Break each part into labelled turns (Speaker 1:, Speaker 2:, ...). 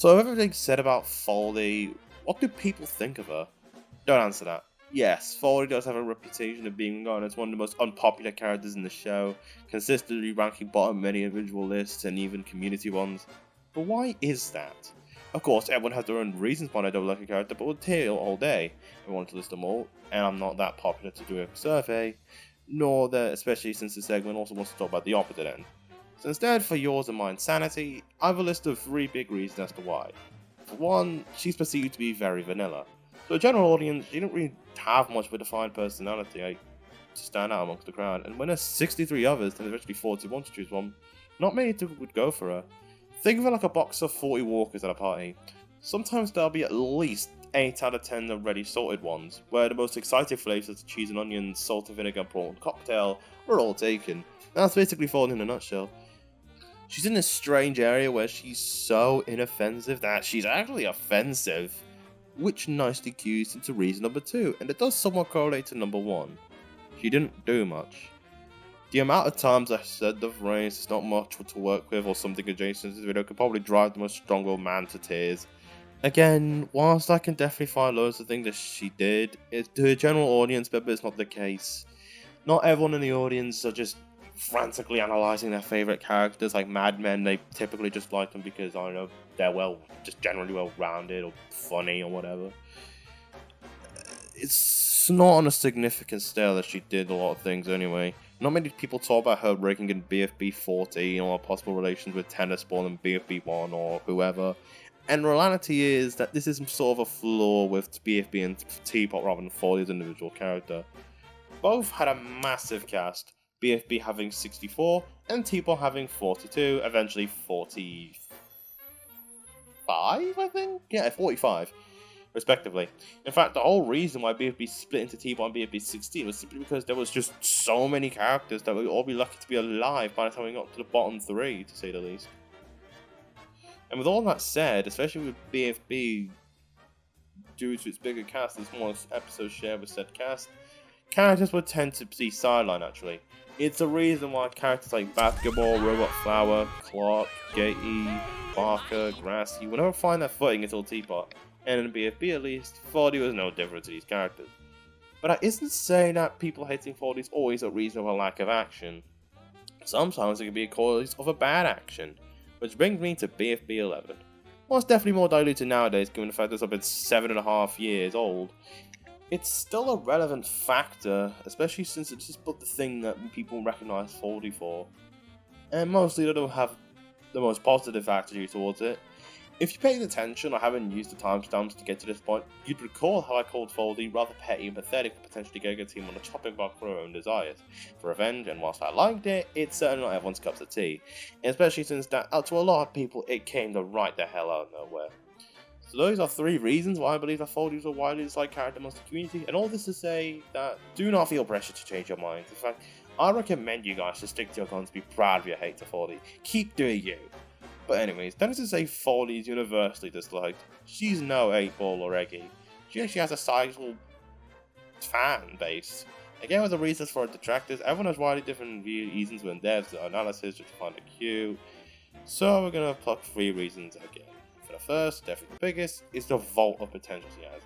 Speaker 1: So everything said about Foldy, what do people think of her? Don't answer that. Yes, Foldy does have a reputation of being known as one of the most unpopular characters in the show, consistently ranking bottom many individual lists and even community ones. But why is that? Of course, everyone has their own reasons why they don't like a character, but we'll tell all day. I want to list them all, and I'm not that popular to do a survey, nor that, especially since the segment also wants to talk about the opposite end. So instead, for yours and mine sanity, I have a list of 3 big reasons as to why. For one, she's perceived to be very vanilla. To a general audience, she didn't really have much of a defined personality to stand out amongst the crowd, and when there's 63 others and there's actually 41 to choose from, not many people would go for her. Think of it like a box of 40 walkers at a party. Sometimes there'll be at least 8 out of 10 already sorted ones, where the most exciting flavors of cheese and onion, salt and vinegar prawn cocktail were all taken. That's basically Foldy in a nutshell. She's in this strange area where she's so inoffensive that she's actually offensive, which nicely cues into reason number 2, and it does somewhat correlate to number 1. She didn't do much. The amount of times I said the phrase "there's not much to work with" or something adjacent to this video could probably drive the most strong-willed man to tears. Again, whilst I can definitely find loads of things that she did, to a general audience member it's not the case. Not everyone in the audience are just frantically analysing their favourite characters like madmen. They typically just like them because, I don't know, they're just generally well-rounded or funny or whatever. It's not on a significant scale that she did a lot of things anyway. Not many people talk about her ranking in BFB 14 or possible relations with Tennis Ball and BFB 1 or whoever. And reality is that this is sort of a flaw with BFB and TPOT rather than Foldy's individual character. Both had a massive cast, BFB having 64 and TPOT having 42, eventually 45, I think? Yeah, 45, respectively. In fact, the whole reason why BFB split into TPOT and BFB 16 was simply because there was just so many characters that we'd all be lucky to be alive by the time we got to the bottom 3, to say the least. And with all that said, especially with BFB, due to its bigger cast and smaller episodes shared with said cast, characters would tend to be sidelined actually. It's the reason why characters like Basketball, Robot Flower, Clark, Gatey, Barker, Grassy will never find their footing until Teapot, and in BFB at least, Foldy was no different to these characters. But that isn't saying that people hating Foldy is always a reason for a lack of action. Sometimes it can be a cause of a bad action, which brings me to BFB 11. While it's definitely more diluted nowadays given the fact that it's been 7.5 years old, it's still a relevant factor, especially since it's just the thing that people recognise Foldy for. And mostly they don't have the most positive attitude towards it. If you paid attention or haven't used the timestamps to get to this point, you'd recall how I called Foldy rather petty and pathetic for potentially getting a team on the chopping block for her own desires, for revenge, and whilst I liked it, it's certainly not everyone's cup of tea, especially since that, to a lot of people, it came to right the hell out of nowhere. So those are 3 reasons why I believe that Foldy is a widely disliked character amongst the community, and all this to say that do not feel pressure to change your minds. In fact, I recommend you guys to stick to your guns, be proud of your hate to Foldy. Keep doing you. But anyways, that is to say Foldy is universally disliked. She's no 8-ball or Eggy. She actually has a sizable fan base. Again, with the reasons for detractors, everyone has widely different reasons when devs the analysis just find it cute. So we're gonna pluck 3 reasons again. For the first, definitely the biggest, is the vault of potential she has.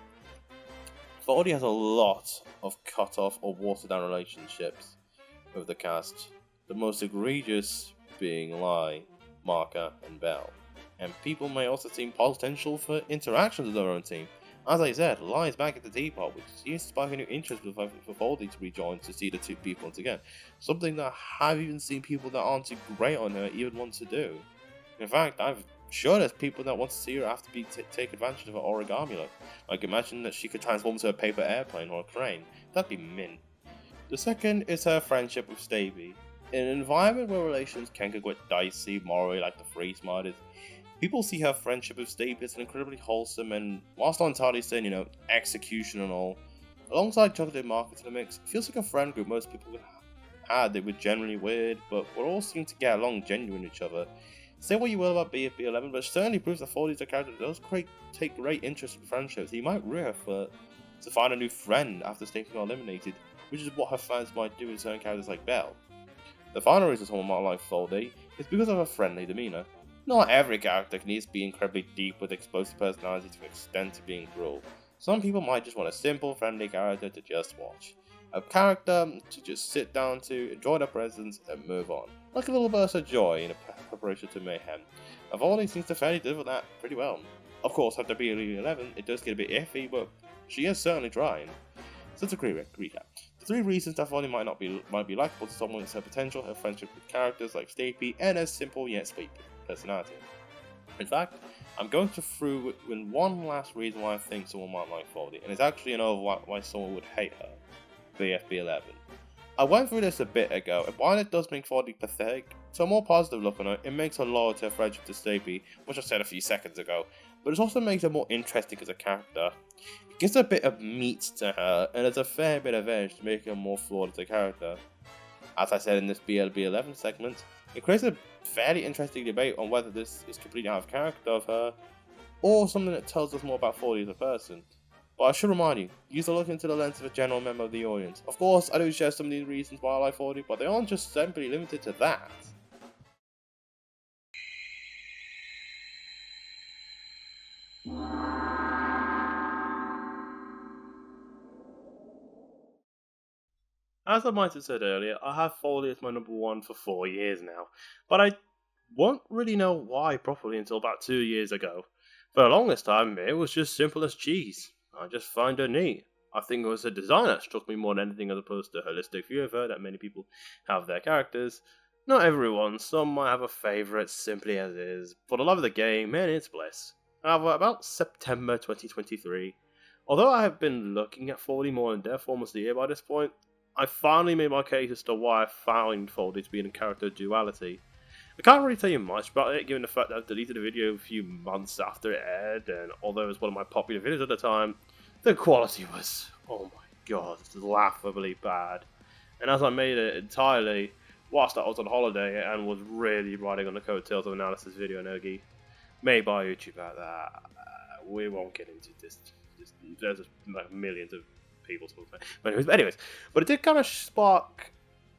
Speaker 1: Foldy has a lot of cut-off or watered-down relationships with the cast, the most egregious being Lai, Marker, and Bell. And people may also see potential for interactions with their own team. As I said, Lai is back at the Teapot, which seems to spark a new interest for Foldy to rejoin to see the 2 people once again. Something that I have even seen people that aren't too great on her even want to do. In fact, I'm sure there's people that want to see her after take advantage of her origami look. Like imagine that she could transform into a paper airplane or a crane. That'd be mint. The second is her friendship with Stavey. In an environment where relations can get quite dicey morally like the Free Smarters, people see her friendship with Stavey as incredibly wholesome and, whilst not entirely saying, execution and all, alongside chocolate market to the mix, it feels like a friend group most people had that were generally weird, but would all seem to get along genuine with each other. Say what you will about BFB 11, but it certainly proves that Foldy is a character that does take great interest in friendships. He might riff to find a new friend after staying eliminated, which is what her fans might do with certain characters like Belle. The final reason someone might like Foldy is because of her friendly demeanour. Not every character needs to be incredibly deep with explosive personality to an extent to being cruel. Some people might just want a simple, friendly character to just watch. A character to just sit down to, enjoy their presence, and move on. Like a little burst of joy in a preparation to mayhem. Foldy seems to fairly deliver that pretty well. Of course, after BFB 11, it does get a bit iffy, but she is certainly trying. So to recap, the 3 reasons that Foldy might be likable to someone is her potential, her friendship with characters like Stapy, and her simple yet sweet personality. In fact, I'm going to through with one last reason why I think someone might like Foldy, and it's actually an over why someone would hate her. BFB 11. I went through this a bit ago, and while it does make Foldy pathetic, to a more positive look on her, it makes her loyal to her friendship to Stapy, which I said a few seconds ago, but it also makes her more interesting as a character. It gives a bit of meat to her, and there's a fair bit of edge to make her more flawed as a character. As I said in this BLB 11 segment, it creates a fairly interesting debate on whether this is completely out of character of her, or something that tells us more about Foldy as a person. But I should remind you, use a look into the lens of a general member of the audience. Of course, I do share some of these reasons why I like Foldy, but they aren't just simply limited to that. As I might have said earlier, I have Foldy as my number 1 for 4 years now, but I won't really know why properly until about 2 years ago. For the longest time, it was just simple as cheese. I just find her neat. I think it was her design that struck me more than anything as opposed to a holistic view of her that many people have their characters. Not everyone, some might have a favourite simply as is, for the love of the game and its bliss. However, about September 2023, although I have been looking at Foldy more in depth almost a year by this point, I finally made my case as to why I found Foldy to be in a character duality. I can't really tell you much about it, given the fact that I deleted the video a few months after it aired, and although it was one of my popular videos at the time, the quality was, oh my god, laughably bad. And as I made it entirely whilst I was on holiday and was really riding on the coattails of analysis video energy made by YouTube at that, we won't get into this. There's like millions of people talking about it. But anyways, but it did kind of spark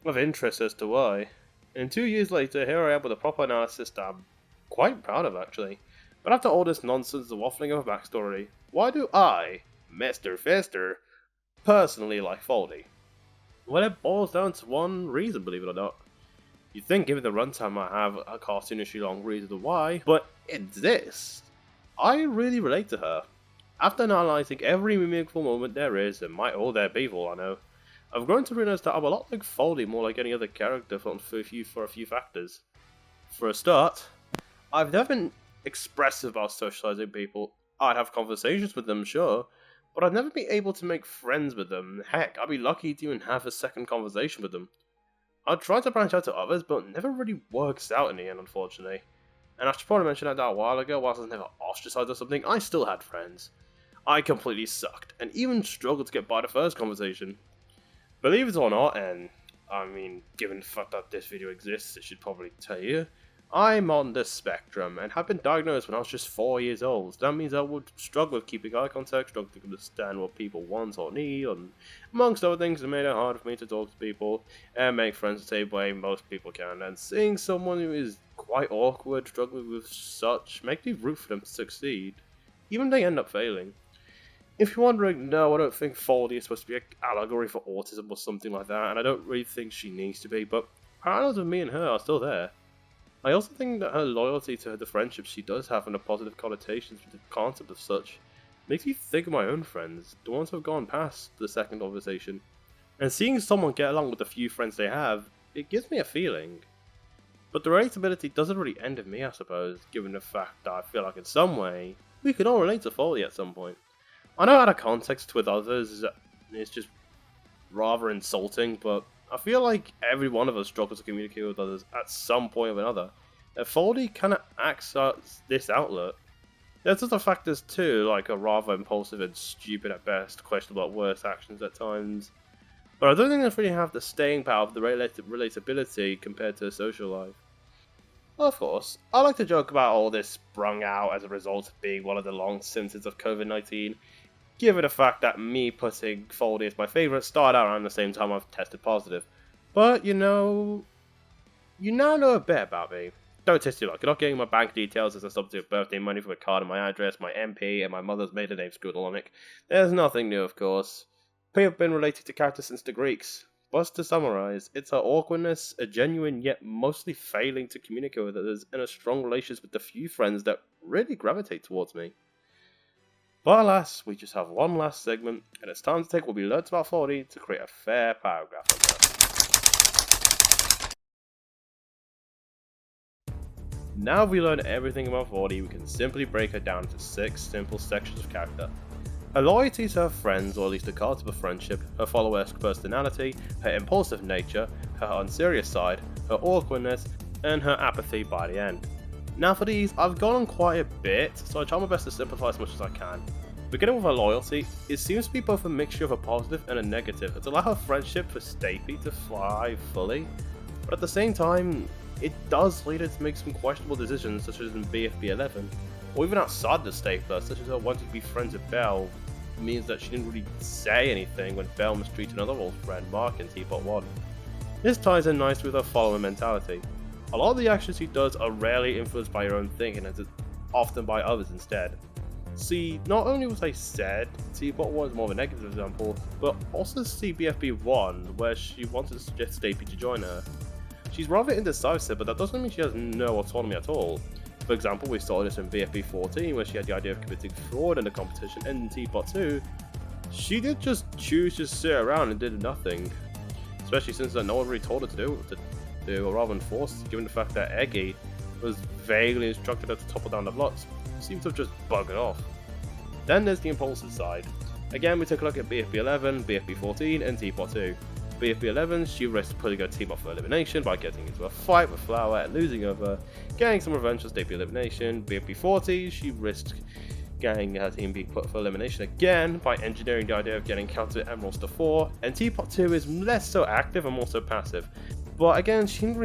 Speaker 1: of interest as to why. And 2 years later, here I am with a proper analysis that I'm quite proud of, actually. But after all this nonsense, the waffling of a backstory, why do I, Mr. Fister, personally like Foldy? Well, it boils down to one reason, believe it or not. You'd think, given the runtime I have, a cartoonishly long reason why, but it's this. I really relate to her. After analysing every meaningful moment there is, and might all there be for all I know, I've grown to realise that I'm a lot like Foldy, more like any other character for a few factors. For a start, I've never been expressive about socialising people. I'd have conversations with them, sure, but I'd never be able to make friends with them. Heck, I'd be lucky to even have a second conversation with them. I'd try to branch out to others, but it never really works out in the end, unfortunately. And I should probably mention that a while ago, whilst I was never ostracized or something, I still had friends. I completely sucked, and even struggled to get by the first conversation. Believe it or not, and I mean, given the fact that this video exists, it should probably tell you, I'm on the spectrum, and have been diagnosed when I was just 4 years old. That means I would struggle with keeping eye contact, struggle to understand what people want or need, and amongst other things, it made it hard for me to talk to people, and make friends the same way most people can, and seeing someone who is quite awkward, struggling with such, makes me root for them to succeed, even if they end up failing. If you're wondering, no, I don't think Foldy is supposed to be an allegory for autism or something like that, and I don't really think she needs to be, but parallels of me and her are still there. I also think that her loyalty to the friendships she does have and the positive connotations with the concept of such makes me think of my own friends, the ones who have gone past the second conversation. And seeing someone get along with the few friends they have, it gives me a feeling. But the relatability doesn't really end with me, I suppose, given the fact that I feel like in some way, we can all relate to Foldy at some point. I know out of context with others, it's just rather insulting, but I feel like every one of us struggles to communicate with others at some point or another. And Foldy kind of acts as this outlet. There's other factors too, like a rather impulsive and stupid at best, questionable at worst actions at times. But I don't think they really have the staying power of the relatability compared to a social life. Of course, I like to joke about all this sprung out as a result of being one of the long symptoms of COVID-19. Given the fact that me putting Foldy as my favourite started out around the same time I've tested positive. But, you now know a bit about me. don't test your luck. You're not getting my bank details as a substitute birthday money from a card and my address, my MP, and my mother's maiden name scribbled on it. There's nothing new, of course. We have been related to characters since the Greeks. But to summarize, it's her awkwardness, a genuine yet mostly failing to communicate with others, and a strong relations with the few friends that really gravitate towards me. But alas, we just have one last segment, and it's time to take what we learnt about Foldy to create a fair paragraph on her. Now we learn everything about Foldy, we can simply break her down into 6 simple sections of character. Her loyalty to her friends, or at least the cards of a friendship, her follower-esque personality, her impulsive nature, her unserious side, her awkwardness, and her apathy by the end. Now for these, I've gone on quite a bit, so I try my best to simplify as much as I can. Beginning with her loyalty, it seems to be both a mixture of a positive and a negative. It's allowed her friendship for Stapy to thrive fully, but at the same time, it does lead her to make some questionable decisions, such as in BFB 11, or even outside the stapler, such as her wanting to be friends with Belle, means that she didn't really say anything when Belle mistreated another old friend, Mark, in TPOT 1. This ties in nicely with her follower mentality. A lot of the actions she does are rarely influenced by her own thinking, and it's often by others instead. See, not only was I said, TPOT 1 is more of a negative example, but also see BFB 1, where she wanted to suggest Stapy to join her. She's rather indecisive, but that doesn't mean she has no autonomy at all. For example, we saw this in BFB 14, where she had the idea of committing fraud in the competition, and in TPOT 2, she did just choose to sit around and did nothing. Especially since no one really told her to do, or rather than forced, given the fact that Eggy was vaguely instructed her to topple down the blocks. She seems to have just buggered off. Then there's the impulsive side. Again, we took a look at BFB 11, BFB 14, and TPOT 2. BFB 11, she risked putting her team up for elimination by getting into a fight with Flower and losing over, getting some revenge for Stapy elimination. BFB 40, she risked getting her team being put for elimination again by engineering the idea of getting counter emeralds to 4, and TPOT 2 is less so active and more so passive. But again, she didn't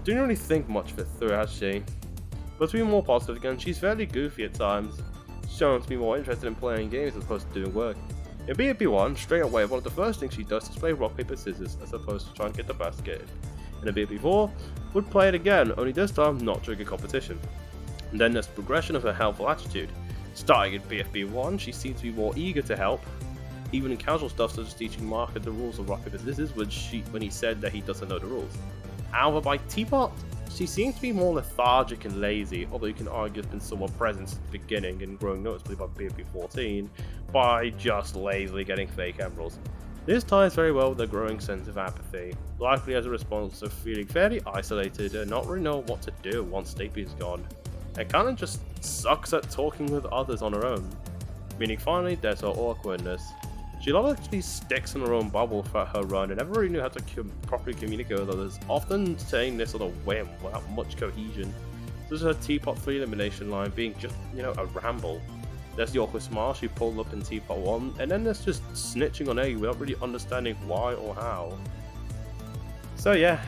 Speaker 1: really think much of it through, has she? But to be more positive again, she's fairly goofy at times, showing to be more interested in playing games as opposed to doing work. In BFB 1, straight away, one of the first things she does is play rock, paper, scissors as opposed to try and get the basket. In BFB 4, would play it again, only this time not during a competition. And then there's the progression of her helpful attitude. Starting in BFB 1, she seems to be more eager to help, even in casual stuff such as teaching Mark the rules of rock, paper, scissors when he said that he doesn't know the rules. However, by TPOT, she seems to be more lethargic and lazy, although you can argue it's been somewhat present since the beginning and growing noticeably by BFB 14 by just lazily getting fake emeralds. This ties very well with a growing sense of apathy, likely as a response of feeling fairly isolated and not really know what to do once Stapy is gone, and kinda just sucks at talking with others on her own. Meaning finally, there's her awkwardness. She largely sticks in her own bubble throughout her run and never really knew how to properly communicate with others, often saying this on a whim without much cohesion. This is her TPOT 3 elimination line being just, a ramble. There's the awkward smile she pulled up in TPOT 1, and then there's just snitching on Egg without really understanding why or how. So yeah,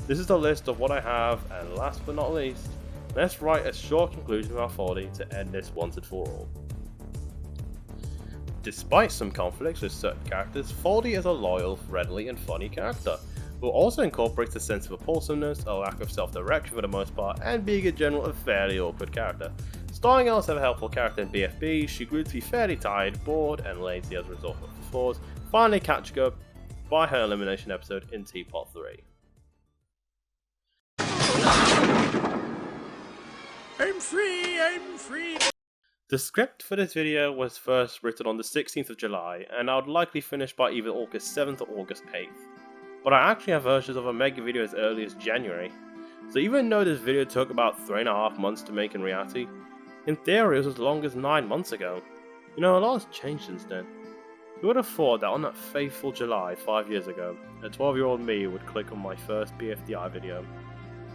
Speaker 1: this is the list of what I have, and last but not least, let's write a short conclusion about Foldy to end this once and for all. Despite some conflicts with certain characters, Foldy is a loyal, friendly, and funny character, who also incorporates a sense of impulsiveness, a lack of self-direction for the most part, and being in general a fairly awkward character. Starting out as a helpful character in BFB, she grew to be fairly tired, bored, and lazy as a result of her flaws, finally catching up by her elimination episode in TPOT 3. I'm free! The script for this video was first written on the 16th of July, and I would likely finish by either August 7th or August 8th. But I actually have versions of a mega video as early as January, so even though this video took about 3.5 months to make in reality, in theory it was as long as 9 months ago. A lot has changed since then. Who would have thought that on that fateful July 5 years ago, a 12-year-old me would click on my first BFDI video,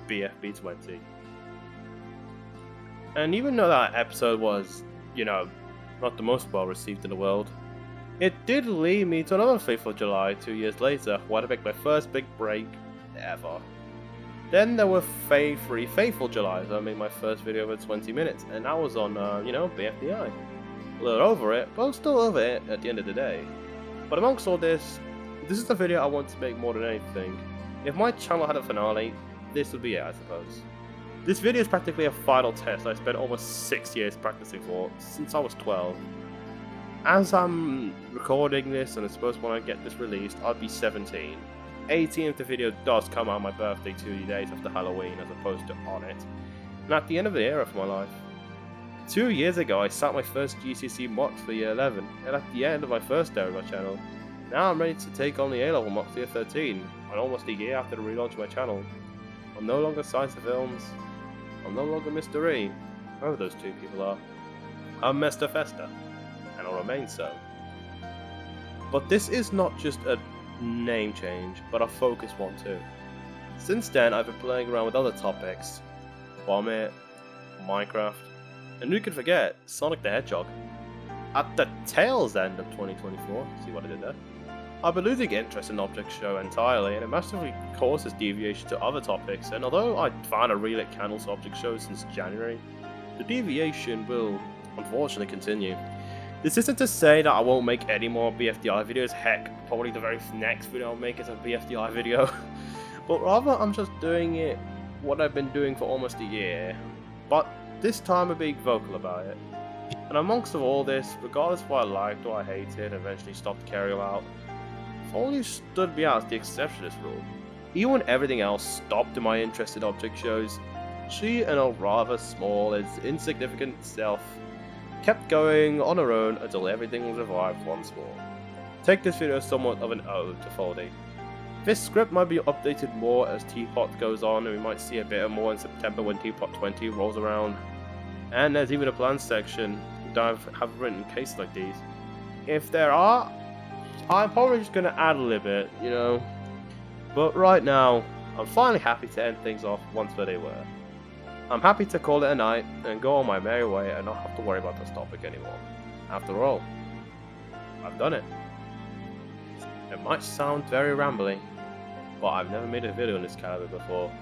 Speaker 1: BFB 20. And even though that episode was, not the most well received in the world, it did lead me to another fateful July 2 years later, where I make my first big break ever. Then there were 3 faithful Julys. I made my first video over 20 minutes, and that was on, BFDI. A little over it, but I was still over it at the end of the day. But amongst all this is the video I want to make more than anything. If my channel had a finale, this will be it, I suppose. This video is practically a final test I spent almost 6 years practicing for, since I was 12. As I'm recording this, and I suppose when I get this released, I'll be 17. 18 if the video does come out on my birthday 2 days after Halloween as opposed to on it. And at the end of the era for my life. 2 years ago I sat my first GCSE mocks for year 11, and at the end of my first era of my channel. Now I'm ready to take on the A-level mocks for year 13, and almost a year after the relaunch of my channel. I'm no longer Science of Films. I'm no longer Mr. E, whoever those two people are. I'm Mr. Festa, and I'll remain so. But this is not just a name change, but a focus one too. Since then, I've been playing around with other topics. Vomit, Minecraft, and who could forget, Sonic the Hedgehog. At the tail's end of 2024, see what I did there? I've been losing interest in Object Show entirely, and it massively causes deviation to other topics, and although I found a relit candle to Object Show since January, the deviation will unfortunately continue. This isn't to say that I won't make any more BFDI videos, heck, probably the very next video I'll make is a BFDI video, but rather I'm just doing it what I've been doing for almost a year, but this time I'm being vocal about it. And amongst of all this, regardless of what I liked or I hated and eventually stopped caring about, Foldy stood me out as the exception to this rule. Even when everything else stopped in my interest in object shows, she and her rather small and insignificant self kept going on her own until everything was revived once more. Take this video as somewhat of an ode to Foldy. This script might be updated more as TPOT goes on, and we might see a bit more in September when TPOT 20 rolls around. And there's even a planned section that I have written in cases like these. If there are, I'm probably just going to ad lib it, you know. But right now, I'm finally happy to end things off once where they were. I'm happy to call it a night and go on my merry way and not have to worry about this topic anymore. After all, I've done it. It might sound very rambly, but I've never made a video in this caliber before.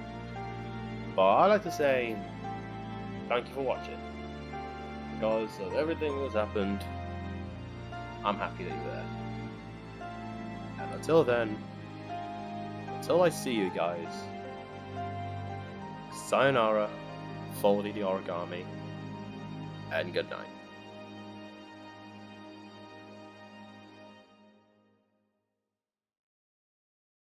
Speaker 1: But I'd like to say thank you for watching. Because of everything that's happened, I'm happy that you're there. And until then, until I see you guys, sayonara, Foldy the Origami, and good night.